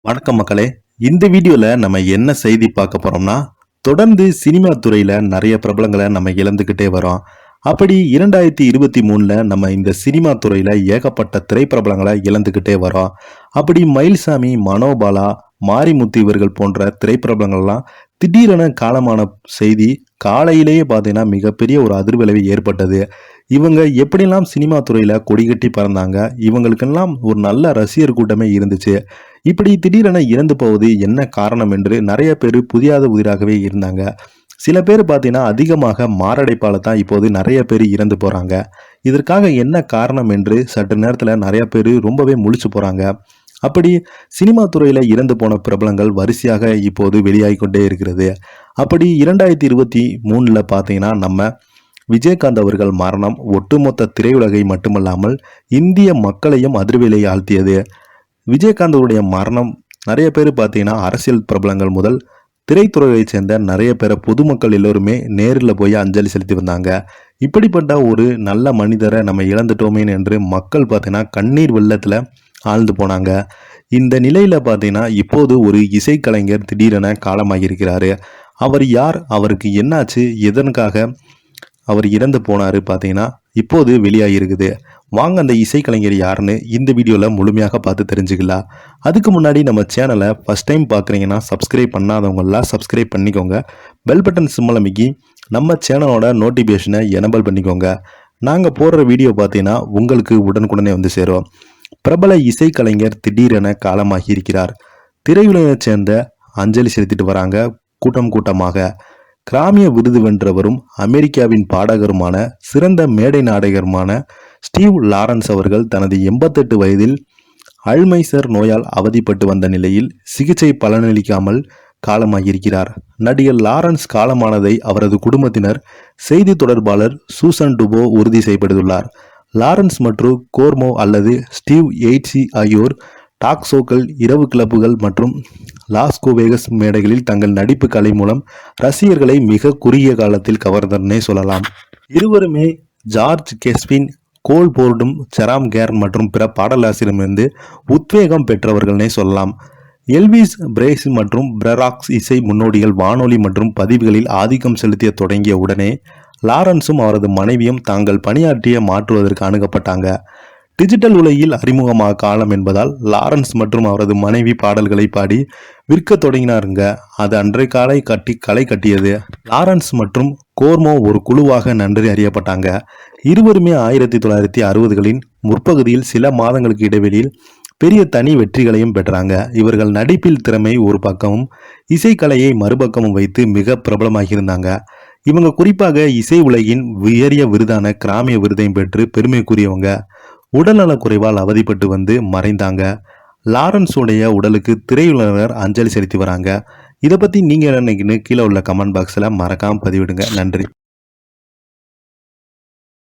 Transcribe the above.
வணக்கம் மக்களே. இந்த வீடியோல நம்ம என்ன செய்தி பார்க்க போறோம்னா, தொடர்ந்து சினிமா துறையில நிறைய பிரபலங்களை நம்ம இழந்துகிட்டே வரோம். அப்படி 2023ல நம்ம இந்த சினிமா துறையில ஏகப்பட்ட திரைப்பிரபலங்களை இழந்துகிட்டே வரோம். அப்படி மயில்சாமி, மனோபாலா, மாரிமுத்து இவர்கள் போன்ற திரைப்பிரபலங்கள்லாம் திடீரென காலமான செய்தி காலையிலேயே பார்த்தீங்கன்னா மிகப்பெரிய ஒரு அதிர்வலைவு ஏற்பட்டது. இவங்க எப்படிலாம் சினிமா துறையில கொடிகட்டி பறந்தாங்க, இவங்களுக்கெல்லாம் ஒரு நல்ல ரசிகர் கூட்டமே இருந்துச்சு. இப்படி திடீரென இறந்து போவது என்ன காரணம் என்று நிறைய பேர் புதியாத உயிராகவே இருந்தாங்க. சில பேர் பார்த்தீங்கன்னா அதிகமாக மாரடைப்பால தான் இப்போது நிறைய பேர் இறந்து போறாங்க. இதற்காக என்ன காரணம் என்று சற்று நேரத்தில் நிறைய பேர் ரொம்பவே முழிச்சு போறாங்க. அப்படி சினிமா துறையில இறந்து போன பிரபலங்கள் வரிசையாக இப்போது வெளியாகி கொண்டே இருக்கிறது. அப்படி 2023ல பார்த்தீங்கன்னா நம்ம விஜயகாந்த் அவர்கள் மரணம் ஒட்டுமொத்த திரையுலகை மட்டுமல்லாமல் இந்திய மக்களையும் அதிர்விலை ஆழ்த்தியது. விஜயகாந்தோடைய மரணம் நிறைய பேர் பார்த்தீங்கன்னா அரசியல் பிரபலங்கள் முதல் திரைத்துறையை சேர்ந்த நிறைய பேரை பொதுமக்கள் எல்லோருமே நேரில் போய் அஞ்சலி செலுத்தி வந்தாங்க. இப்படிப்பட்ட ஒரு நல்ல மனிதரை நம்ம இழந்துட்டோமே என்று மக்கள் பார்த்தீங்கன்னா கண்ணீர் வெள்ளத்தில் ஆழ்ந்து போனாங்க. இந்த நிலையில பார்த்தீங்கன்னா இப்போது ஒரு இசைக்கலைஞர் திடீரென காலமாகியிருக்கிறாரு. அவர் யார், அவருக்கு என்னாச்சு, எதற்காக அவர் இறந்து போனாரு பார்த்தீங்கன்னா இப்போது வெளியாகிருக்குது. வாங்க அந்த இசைக்கலைஞர் யாருன்னு இந்த வீடியோவில் முழுமையாக பார்த்து தெரிஞ்சுக்கலாம். அதுக்கு முன்னாடி நம்ம சேனலை ஃபஸ்ட் டைம் பார்க்குறீங்கன்னா சப்ஸ்கிரைப் பண்ணாதவங்களாம் சப்ஸ்கிரைப் பண்ணிக்கோங்க. பெல் பட்டன் சிம்பல் அமைக்கி நம்ம சேனலோட நோட்டிஃபிகேஷனை எனபிள் பண்ணிக்கோங்க. நாங்கள் போடுற வீடியோ பார்த்தீங்கன்னா உங்களுக்கு உடனுக்குடனே வந்து சேரும். பிரபல இசைக்கலைஞர் திடீரென காலமாகி இருக்கிறார். திரையுலகை சேர்ந்த அஞ்சலி செலுத்திட்டு வராங்க கூட்டம் கூட்டமாக. கிராமிய விருது வென்றவரும் அமெரிக்காவின் பாடகருமான சிறந்த மேடை நாடகருமான ஸ்டீவ் லாரன்ஸ் அவர்கள் தனது 88 வயதில் அல்மைசர் நோயால் அவதிப்பட்டு வந்த நிலையில் சிகிச்சை பலனளிக்காமல் காலமாகியிருக்கிறார். நடிகர் லாரன்ஸ் காலமானதை அவரது குடும்பத்தினர் செய்தி தொடர்பாளர் சூசன் டுபோ உறுதி செய்யப்பட்டுள்ளார். லாரன்ஸ் மற்றும் கோர்மோ அல்லது ஸ்டீவ் எய்ட்சி ஆகியோர் டாக் ஷோக்கள், இரவு கிளப்புகள் மற்றும் லாஸ்கோவேகஸ் மேடைகளில் தங்கள் நடிப்பு கலை மூலம் ரசிகர்களை மிக குறுகிய காலத்தில் கவர்ந்தனே சொல்லலாம். இருவருமே ஜார்ஜ் கெஸ்பின், கோல் போர்டும், செராம் கேர் மற்றும் பிற பாடலாசிரியரிடமிருந்து உத்வேகம் பெற்றவர்கள்னே சொல்லலாம். எல்விஸ் பிரேஸ் மற்றும் பிரராக்ஸ் இசை முன்னோடிகள் வானொலி மற்றும் பதிவுகளில் ஆதிக்கம் செலுத்திய தொடங்கிய உடனே லாரன்ஸும் அவரது மனைவியும் தாங்கள் பணியாற்றிய மாற்றுவதற்கு அணுகப்பட்டாங்க. டிஜிட்டல் உலகில் அறிமுகமாக காலம் என்பதால் லாரன்ஸ் மற்றும் அவரது மனைவி பாடல்களை பாடி விற்க தொடங்கினாருங்க. அது அன்றைய களை கட்டியது. லாரன்ஸ் மற்றும் கோர்மோ ஒரு குழுவாக நன்றி அறியப்பட்டாங்க. இருவருமே 1960களின் முற்பகுதியில் சில மாதங்களுக்கு இடைவெளியில் பெரிய தனி வெற்றிகளையும் பெற்றாங்க. இவர்கள் நடிப்பில் திறமை ஒரு பக்கமும் இசைக்கலையை மறுபக்கமும் வைத்து மிக பிரபலமாகியிருந்தாங்க. இவங்க குறிப்பாக இசை உலகின் உயரிய விருதான கிராமிய விருதையும் பெற்று பெருமைக்குரியவங்க. உடல்நலக் குறைவால் அவதிப்பட்டு வந்து மறைந்தாங்க. லாரன்ஸுடைய உடலுக்கு திரையுலகினர் அஞ்சலி செலுத்தி வராங்க. இதை பற்றி நீங்கள் என்ன நினைக்கிறீங்கன்னு கீழே உள்ள கமெண்ட் பாக்ஸில் மறக்காமல் பதிவிடுங்க. நன்றி.